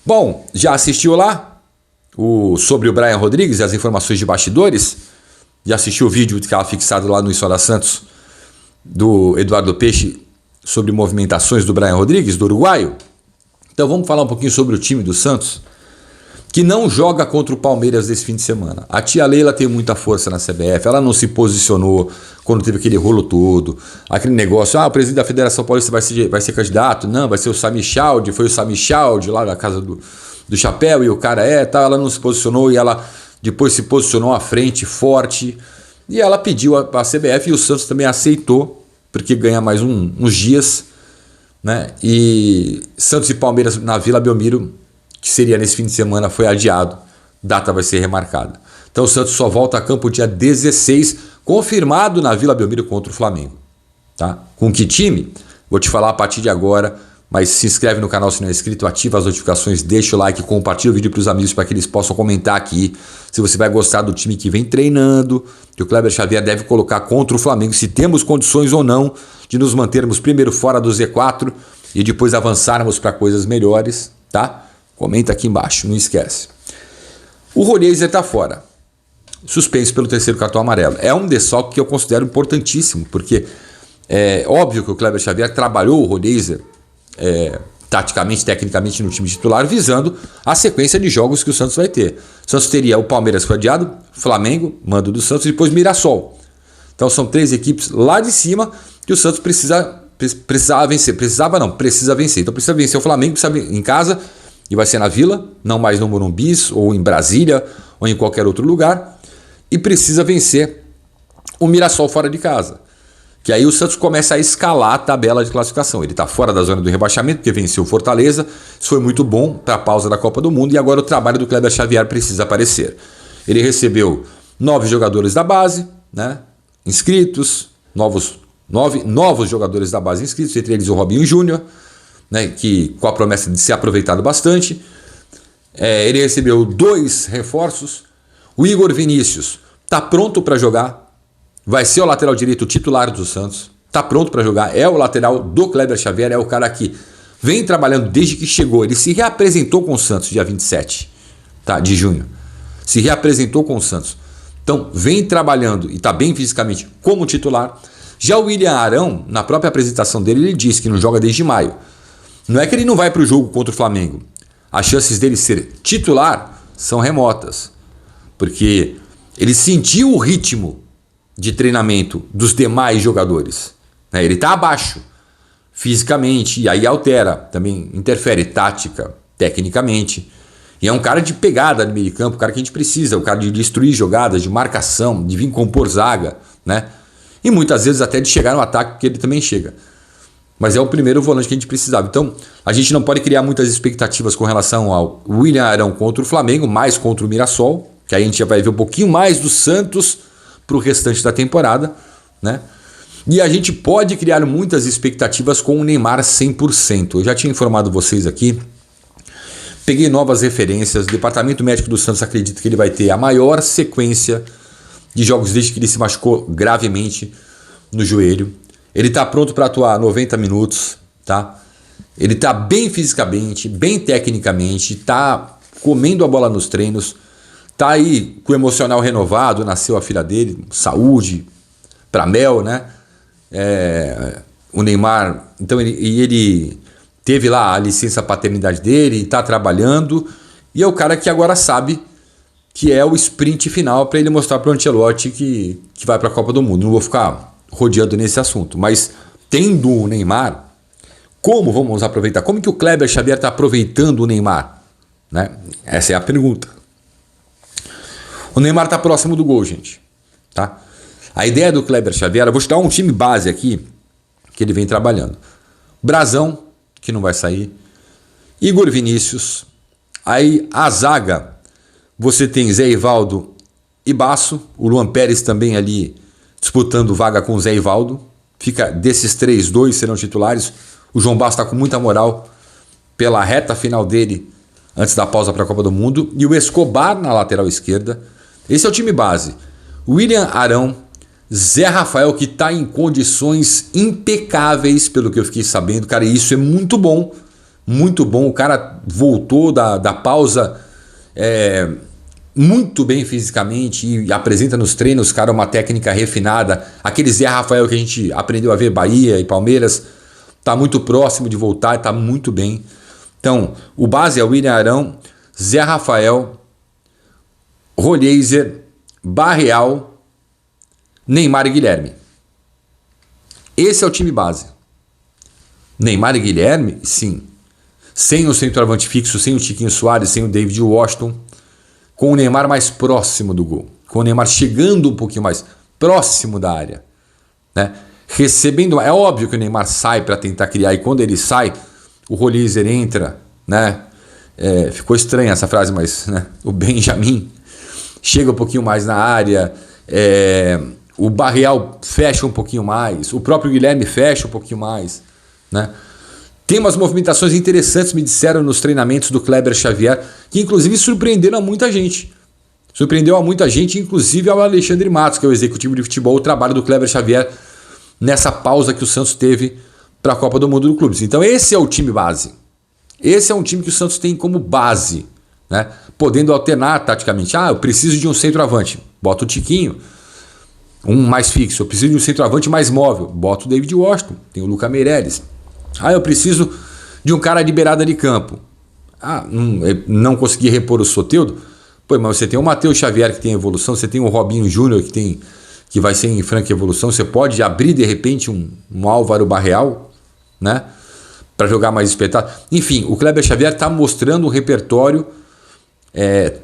Bom, já assistiu lá sobre o Brian Rodrigues e as informações de bastidores? Já assistiu o vídeo que estava fixado lá no História Santos do Eduardo Peixe sobre movimentações do Brian Rodrigues, do uruguaio? Então vamos falar um pouquinho sobre o time do Santos, que não joga contra o Palmeiras desse fim de semana. A tia Leila tem muita força na CBF, ela não se posicionou quando teve aquele rolo todo, aquele negócio, o presidente da Federação Paulista vai ser candidato, não, vai ser o Sami Chaldi, foi o Sami Chaldi lá na casa do Chapéu, e o cara ela não se posicionou, e ela depois se posicionou à frente, forte, e ela pediu a CBF, e o Santos também aceitou, porque ganha mais uns dias, né? E Santos e Palmeiras na Vila Belmiro, que seria nesse fim de semana, foi adiado. Data vai ser remarcada. Então o Santos só volta a campo dia 16, confirmado na Vila Belmiro contra o Flamengo. Tá? Com que time? Vou te falar a partir de agora, mas se inscreve no canal se não é inscrito, ativa as notificações, deixa o like, compartilha o vídeo para os amigos para que eles possam comentar aqui se você vai gostar do time que vem treinando, que o Kleber Xavier deve colocar contra o Flamengo, se temos condições ou não de nos mantermos primeiro fora do Z4 e depois avançarmos para coisas melhores, tá? Comenta aqui embaixo, não esquece. O Rodrigues está fora. Suspenso pelo terceiro cartão amarelo. É um desfalque que eu considero importantíssimo, porque é óbvio que o Kleber Xavier trabalhou o Rodrigues taticamente, tecnicamente no time titular, visando a sequência de jogos que o Santos vai ter. O Santos teria o Palmeiras que foi adiado, Flamengo, mando do Santos, e depois Mirassol. Então são 3 equipes lá de cima que o Santos precisa vencer. Precisa vencer. Então precisa vencer o Flamengo, precisa em casa, e vai ser na Vila, não mais no Morumbi, ou em Brasília, ou em qualquer outro lugar. E precisa vencer o Mirassol fora de casa. Que aí o Santos começa a escalar a tabela de classificação. Ele está fora da zona do rebaixamento, porque venceu o Fortaleza. Isso foi muito bom para a pausa da Copa do Mundo. E agora o trabalho do Kleber Xavier precisa aparecer. Ele recebeu 9 jogadores da base, né, inscritos, 9 novos jogadores da base inscritos, entre eles o Robinho Júnior, né, que com a promessa de ser aproveitado bastante. Ele recebeu 2 reforços. O Igor Vinícius está pronto para jogar, vai ser o lateral direito titular do Santos, está pronto para jogar, é o lateral do Kleber Xavier, é o cara que vem trabalhando desde que chegou. Ele se reapresentou com o Santos dia 27, de junho, se reapresentou com o Santos, então vem trabalhando e está bem fisicamente como titular. Já o William Arão, na própria apresentação dele, ele disse que não joga desde maio. Não é que ele não vai para o jogo contra o Flamengo. As chances dele ser titular são remotas. Porque ele sentiu o ritmo de treinamento dos demais jogadores. Ele está abaixo fisicamente, e aí altera, também interfere tática, tecnicamente. E é um cara de pegada no meio de campo, o cara que a gente precisa, o cara de destruir jogadas, de marcação, de vir compor zaga, né? E muitas vezes até de chegar no ataque, porque ele também chega. Mas é o primeiro volante que a gente precisava. Então, a gente não pode criar muitas expectativas com relação ao William Arão contra o Flamengo, mais contra o Mirassol, que aí a gente já vai ver um pouquinho mais do Santos para o restante da temporada, né? E a gente pode criar muitas expectativas com o Neymar 100%. Eu já tinha informado vocês aqui, peguei novas referências, o Departamento Médico do Santos acredita que ele vai ter a maior sequência de jogos desde que ele se machucou gravemente no joelho. Ele está pronto para atuar 90 minutos, tá? Ele está bem fisicamente, bem tecnicamente, está comendo a bola nos treinos, está aí com o emocional renovado, nasceu a filha dele, saúde, para Mel, né? O Neymar, então ele teve lá a licença paternidade dele, está trabalhando, e é o cara que agora sabe que é o sprint final para ele mostrar para o Ancelotti que vai para a Copa do Mundo. Não vou ficar rodeando nesse assunto, mas tendo o Neymar, vamos aproveitar? Como que o Kleber Xavier está aproveitando o Neymar? Né? Essa é a pergunta. O Neymar está próximo do gol, gente. Tá? A ideia do Kleber Xavier, eu vou te dar um time base aqui, que ele vem trabalhando. Brazão, que não vai sair. Igor Vinícius. Aí a zaga, você tem Zé Ivaldo e Basso. O Luan Pérez também ali disputando vaga com o Zé Ivaldo. Fica desses 3, 2 serão titulares. O João Basso está com muita moral pela reta final dele antes da pausa para a Copa do Mundo. E o Escobar na lateral esquerda. Esse é o time base. William Arão, Zé Rafael, que está em condições impecáveis, pelo que eu fiquei sabendo. Cara, isso é muito bom. muito bom. O cara voltou da pausa muito bem fisicamente e apresenta nos treinos, cara, uma técnica refinada. Aquele Zé Rafael que a gente aprendeu a ver Bahia e Palmeiras, tá muito próximo de voltar e tá muito bem. Então, o base é o William Arão, Zé Rafael, Rollieser, Barreal, Neymar e Guilherme. Esse é o time base. Neymar e Guilherme, sim. Sem o centroavante fixo, sem o Tiquinho Soares, sem o David Washington. Com o Neymar mais próximo do gol. Com o Neymar chegando um pouquinho mais próximo da área. Né? Recebendo. É óbvio que o Neymar sai para tentar criar. E quando ele sai, o Rollieser entra. Né? Ficou estranha essa frase, mas né? O Benjamin chega um pouquinho mais na área. O Barreal fecha um pouquinho mais. O próprio Guilherme fecha um pouquinho mais. Né? Tem umas movimentações interessantes, me disseram nos treinamentos do Kleber Xavier, que inclusive surpreenderam a muita gente. Surpreendeu a muita gente, inclusive ao Alexandre Matos, que é o executivo de futebol, o trabalho do Kleber Xavier nessa pausa que o Santos teve para a Copa do Mundo do Clubes. Então esse é o time base. Esse é um time que o Santos tem como base, né? Podendo alternar taticamente. Eu preciso de um centroavante, bota o Tiquinho. Um mais fixo, eu preciso de um centroavante mais móvel, bota o David Washington, tem o Lucas Meireles. Eu preciso de um cara de beirada de campo. Não consegui repor o Soteldo. Mas você tem o Matheus Xavier que tem evolução, você tem o Robinho Júnior que vai ser em franca evolução, você pode abrir de repente um Álvaro Barreal, né? Para jogar mais espetado. Enfim, o Kleber Xavier está mostrando um repertório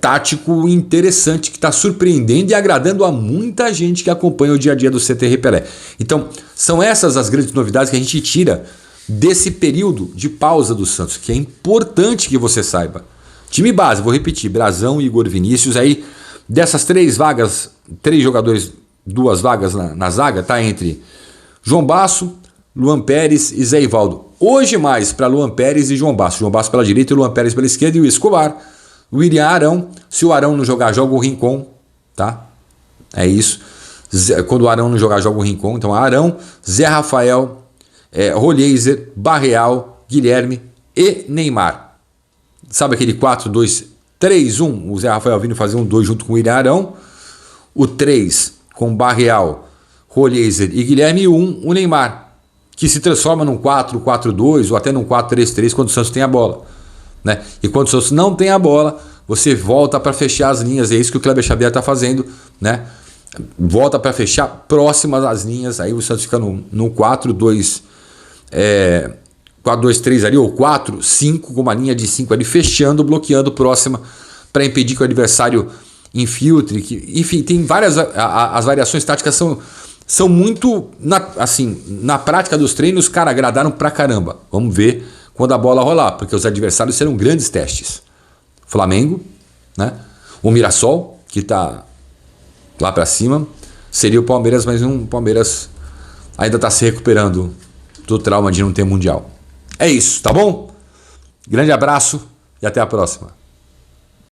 tático interessante que está surpreendendo e agradando a muita gente que acompanha o dia a dia do CT Pelé. Então, são essas as grandes novidades que a gente tira desse período de pausa do Santos, que é importante que você saiba. Time base, vou repetir, Brazão e Igor Vinícius. Aí, dessas 3 vagas, 3 jogadores, 2 vagas na zaga, tá entre João Basso, Luan Pérez e Zé Ivaldo. Hoje mais para Luan Pérez e João Basso. João Basso pela direita e Luan Pérez pela esquerda, e o Escobar. O William Arão. Se o Arão não jogar, joga o Rincon, tá? É isso. Quando o Arão não jogar, joga o Rincon. Então, Arão, Zé Rafael, Rollieser, Barreal, Guilherme e Neymar. Sabe aquele 4-2-3-1? O Zé Rafael vindo fazer um 2 junto com o William Arão. O 3 com Barreal, Rollieser e Guilherme. E o 1, o Neymar, que se transforma num 4-4-2 ou até num 4-3-3 quando o Santos tem a bola. Né? E quando o Santos não tem a bola, você volta para fechar as linhas. É isso que o Kleber Xavier está fazendo, né? Volta para fechar próximas às linhas. Aí o Santos fica no 4-2-3 ali, ou 4-5, com uma linha de 5 ali, fechando, bloqueando próxima, para impedir que o adversário infiltre. Enfim, tem várias. As variações táticas são muito. Na prática dos treinos, cara, agradaram pra caramba. Vamos ver quando a bola rolar, porque os adversários serão grandes testes. Flamengo, né? O Mirassol, que tá lá para cima, seria o Palmeiras, mas o Palmeiras ainda está se recuperando do trauma de não ter mundial. É isso, tá bom? Grande abraço e até a próxima.